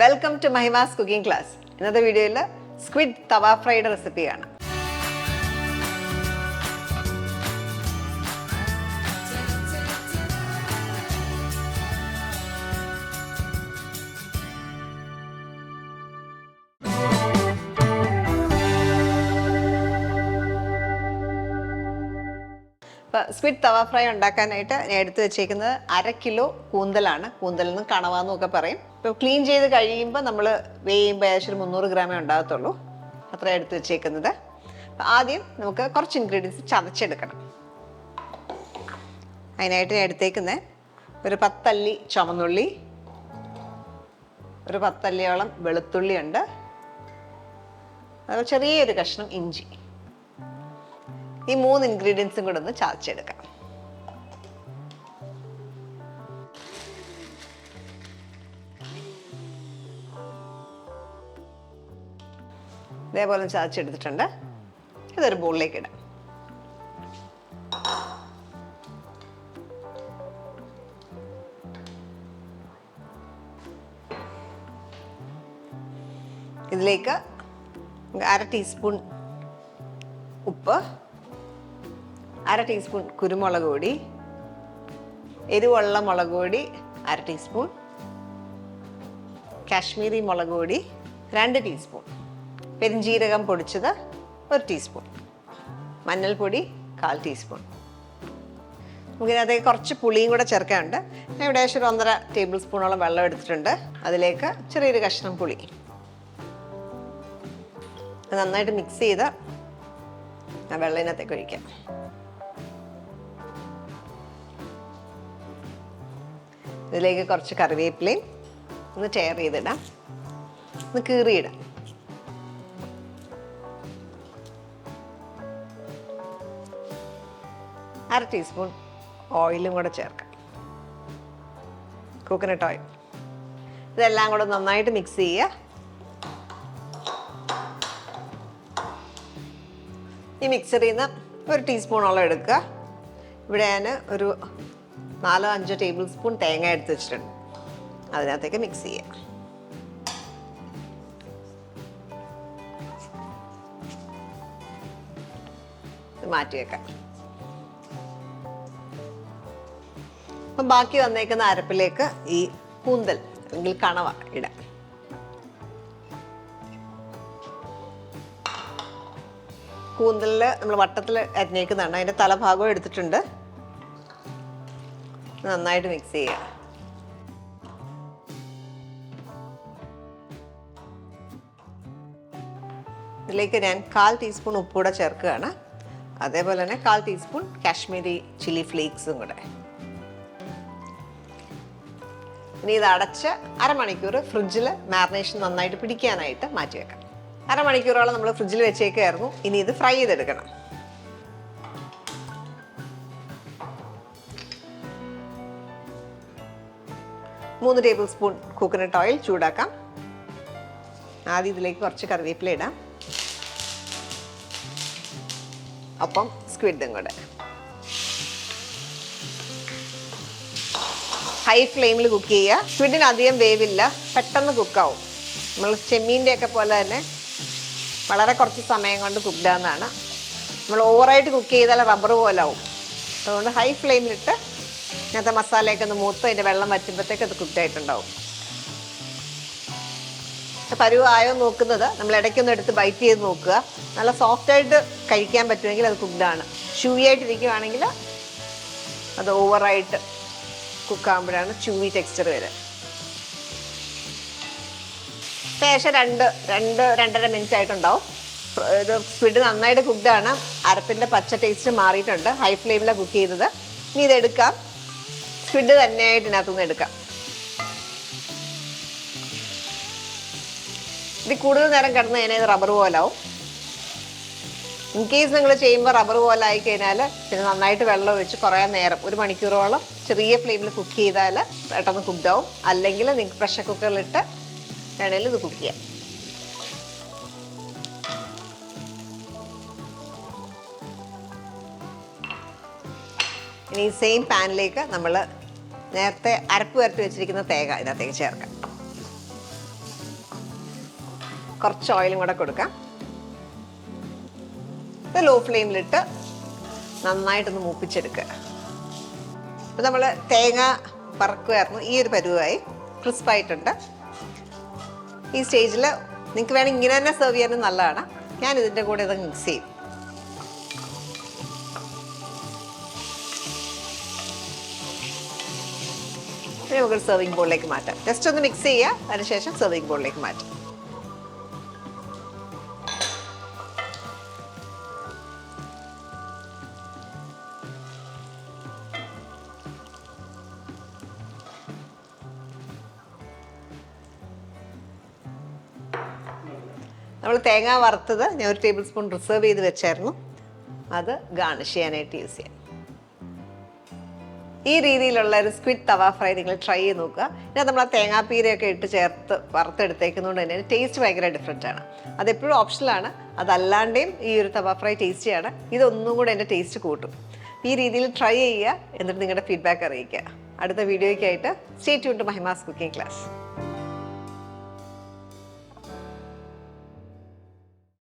Welcome to Mahima's cooking class. ഇന്നത്തെ വീഡിയോയിൽ squid തവ ഫ്രൈയുടെ റെസിപ്പിയാണ്. സ്ക്വിഡ് തവ ഫ്രൈ ഉണ്ടാക്കാനായിട്ട് ഞാൻ എടുത്തു വെച്ചേക്കുന്നത് 1/2 കിലോ കൂന്തലാണ്. കൂന്തലിൽ നിന്ന് കണവാന്നും ഒക്കെ പറയും. ഇപ്പോൾ ക്ലീൻ ചെയ്ത് കഴിയുമ്പോൾ നമ്മൾ വേയുമ്പോൾ ഏകദേശം 300 ഗ്രാമേ ഉണ്ടാകത്തുള്ളൂ. അത്ര എടുത്ത് വെച്ചേക്കുന്നത്. ആദ്യം നമുക്ക് കുറച്ച് ഇൻഗ്രീഡിയൻസ് ചതച്ചെടുക്കണം. അതിനായിട്ട് ഞാൻ എടുത്തേക്കുന്നത് ഒരു 10 അല്ലി ചുവന്നുള്ളി, ഒരു 10 അല്ലിയോളം വെളുത്തുള്ളി ഉണ്ട്, അതുപോലെ ചെറിയൊരു കഷ്ണം ഇഞ്ചി. ഈ 3 ഇൻഗ്രീഡിയൻസും കൂടെ ഒന്ന് ചതച്ചെടുക്കാം. ഇതേപോലെ ചതച്ചെടുത്തിട്ടുണ്ട്. ഇതൊരു ബോളിലേക്ക് ഇടാം. ഇതിലേക്ക് 1/2 ടീസ്പൂൺ ഉപ്പ്, 1/2 ടീസ്പൂൺ കുരുമുളക് പൊടി, എരിവുള്ള മുളക് പൊടി 1/2 ടീസ്പൂൺ, കാശ്മീരി മുളക് പൊടി 2 ടീസ്പൂൺ, പെരിഞ്ജീരകം പൊടിച്ചത് 1 ടീസ്പൂൺ, മഞ്ഞൾപ്പൊടി 1/4 ടീസ്പൂൺ. നമുക്കിതിനകത്തേക്ക് കുറച്ച് പുളിയും കൂടെ ചേർക്കാനുണ്ട്. ഞാൻ ഇവിടെ ഏകദേശം 1.5 ടേബിൾ സ്പൂണോളം വെള്ളം എടുത്തിട്ടുണ്ട്. അതിലേക്ക് ചെറിയൊരു കഷ്ണം പുളി നന്നായിട്ട് മിക്സ് ചെയ്ത് ആ വെള്ളത്തിനകത്തേക്ക് ഒഴിക്കാം. ഇതിലേക്ക് കുറച്ച് കറിവേപ്പിലയും ഒന്ന് ടയർ ചെയ്തിടാം, ഒന്ന് കീറിയിടാം. അര ടീസ്പൂൺ ഓയിലും കൂടെ ചേർക്കാം, കോക്കനട്ട് ഓയിൽ. ഇതെല്ലാം കൂടെ നന്നായിട്ട് മിക്സ് ചെയ്യുക. ഈ മിക്സറിൽ നിന്ന് 1 ടീസ്പൂണോളം എടുക്കുക. ഇവിടെ ഞാൻ ഒരു 4-5 ടേബിൾ സ്പൂൺ തേങ്ങ എടുത്ത് വെച്ചിട്ടുണ്ട്. അതിനകത്തേക്ക് മിക്സ് ചെയ്യാം. ഇത് മാറ്റി വെക്കാം. അപ്പം ബാക്കി വന്നേക്കുന്ന അരപ്പിലേക്ക് ഈ കൂന്തൽ അല്ലെങ്കിൽ കണവ ഇടാം. കൂന്തലിൽ നമ്മൾ വട്ടത്തിൽ അരിഞ്ഞേക്കുന്നതാണ്. അതിൻ്റെ തലഭാഗവും എടുത്തിട്ടുണ്ട്. നന്നായിട്ട് മിക്സ് ചെയ്യുക. ഇതിലേക്ക് ഞാൻ 1/4 ടീസ്പൂൺ ഉപ്പ് കൂടെ ചേർക്കുകയാണ്. അതേപോലെ തന്നെ 1/4 ടീസ്പൂൺ കാശ്മീരി ചില്ലി ഫ്ലേക്സും കൂടെ. ഇനി ഇത് അടച്ച് അരമണിക്കൂർ ഫ്രിഡ്ജിൽ മാരിനേഷൻ നന്നായിട്ട് പിടിക്കാനായിട്ട് മാറ്റി വെക്കാം. അരമണിക്കൂറോളം നമ്മൾ ഫ്രിഡ്ജിൽ വെച്ചേക്കായിരുന്നു. ഇനി ഇത് ഫ്രൈ ചെയ്തെടുക്കണം. മൂന്ന് ടേബിൾ സ്പൂൺ കോക്കനട്ട് ഓയിൽ ചൂടാക്കാം. ആദ്യം ഇതിലേക്ക് കുറച്ച് കറിവേപ്പില ഇടാം, ഒപ്പം സ്ക്വിഡും കൂടെ. ഹൈ ഫ്ലെയിമിൽ കുക്ക് ചെയ്യുക. സ്ക്വിഡിന് അധികം വേവില്ല, പെട്ടെന്ന് കുക്കാവും. നമ്മൾ ചെമ്മീൻ്റെ ഒക്കെ പോലെ തന്നെ വളരെ കുറച്ച് സമയം കൊണ്ട് കുക്ക് ആവുന്നതാണ്. നമ്മൾ ഓവറായിട്ട് കുക്ക് ചെയ്താൽ റബ്ബർ പോലെ ആവും. അതുകൊണ്ട് ഹൈ ഫ്ലെയിമിലിട്ട് ഇങ്ങനത്തെ മസാലയൊക്കെ ഒന്ന് മൂത്ത് അതിൻ്റെ വെള്ളം വറ്റുമ്പോഴത്തേക്ക് അത് കുക്കായിട്ടുണ്ടാവും. പരുവായോ നോക്കുന്നത് നമ്മൾ ഇടയ്ക്കൊന്ന് എടുത്ത് ബൈറ്റ് ചെയ്ത് നോക്കുക. നല്ല സോഫ്റ്റായിട്ട് കഴിക്കാൻ പറ്റുമെങ്കിൽ അത് കുക്ക്ഡാണ്. ച്യൂവി ആയിട്ടിരിക്കുകയാണെങ്കിൽ അത് ഓവറായിട്ട് കുക്കാകുമ്പോഴാണ് ച്യൂവി ടെക്സ്ചർ വരെ. ഏകദേശം 2-2.5 മിനിറ്റ് ആയിട്ടുണ്ടാവും. ഇത് സ്ക്വിഡ് നന്നായിട്ട് കുക്ക്ഡാണ്. അരപ്പിൻ്റെ പച്ച ടേസ്റ്റ് മാറിയിട്ടുണ്ട്. ഹൈ ഫ്ലെയിമിലാണ് കുക്ക് ചെയ്തത്. ഇനി ഇതെടുക്കാം. സ്ക്വിഡ് തന്നെയായിട്ട് ഇതിനകത്തുനിന്ന് എടുക്കാം. ഇത് കൂടുതൽ നേരം കിടന്ന് കഴിഞ്ഞാൽ ഇത് റബ്ബർ പോലാവും. ഇൻ കേസ് നിങ്ങൾ ചെയ്യുമ്പോൾ റബ്ബർ പോലെ ആയി കഴിഞ്ഞാൽ പിന്നെ നന്നായിട്ട് വെള്ളം ഒഴിച്ച് കുറേ നേരം 1 മണിക്കൂറോളം ചെറിയ ഫ്ലെയിമിൽ കുക്ക് ചെയ്താൽ പെട്ടെന്ന് കുക്ക്ഡാവും. അല്ലെങ്കിൽ നിങ്ങൾക്ക് പ്രഷർ കുക്കറിലിട്ട് വേണമെങ്കിൽ ഇത് കുക്ക് ചെയ്യാം. ഇനി സെയിം പാനിലേക്ക് നമ്മൾ നേരത്തെ അരപ്പ് വരട്ടി വെച്ചിരിക്കുന്ന തേങ്ങ ഇതിനകത്തേക്ക് ചേർക്കാം. കുറച്ച് ഓയിലും കൂടെ കൊടുക്കാം. ഇത് ലോ ഫ്ലെയിമിലിട്ട് നന്നായിട്ടൊന്ന് മൂപ്പിച്ചെടുക്കുക. ഇപ്പം നമ്മൾ തേങ്ങ വറക്കുമായിരുന്നു, ഈ ഒരു പരുവായി ക്രിസ്പായിട്ടുണ്ട്. ഈ സ്റ്റേജിൽ നിങ്ങൾക്ക് വേണമെങ്കിൽ ഇങ്ങനെ തന്നെ സെർവ് ചെയ്യാനും നല്ലതാണ്. ഞാൻ ഇതിൻ്റെ കൂടെ ഇത് മിക്സ് ചെയ്യും. നമുക്കൊരു സെർവിങ് ബോളിലേക്ക് മാറ്റാം. ജസ്റ്റ് ഒന്ന് മിക്സ് ചെയ്യുക, അതിനുശേഷം സെർവിങ് ബോളിലേക്ക് മാറ്റാം. നമ്മൾ തേങ്ങ വറുത്തത് ഞാൻ ഒരു ടേബിൾ സ്പൂൺ റിസർവ് ചെയ്ത് വെച്ചായിരുന്നു, അത് ഗാർണിഷ് ചെയ്യാനായിട്ട് യൂസ് ചെയ്യാം. ഈ രീതിയിലുള്ള ഒരു സ്ക്വിഡ് തവ ഫ്രൈ നിങ്ങൾ ട്രൈ ചെയ്ത് നോക്കുക. പിന്നെ നമ്മൾ ആ തേങ്ങാപ്പീരയൊക്കെ ഇട്ട് ചേർത്ത് വറുത്തെടുത്തേക്കുന്നതുകൊണ്ട് തന്നെ ടേസ്റ്റ് ഭയങ്കര ഡിഫറെൻ്റ് ആണ്. അതെപ്പോഴും ഓപ്ഷനിലാണ്. അതല്ലാണ്ടേയും ഈ ഒരു തവ ഫ്രൈ ടേസ്റ്റിയാണ്. ഇതൊന്നും കൂടെ എൻ്റെ ടേസ്റ്റ് കൂട്ടും. ഈ രീതിയിൽ ട്രൈ ചെയ്യുക, എന്നിട്ട് നിങ്ങളുടെ ഫീഡ്ബാക്ക് അറിയിക്കുക. അടുത്ത വീഡിയോയ്ക്കായിട്ട് stay tuned to Mahima's cooking class.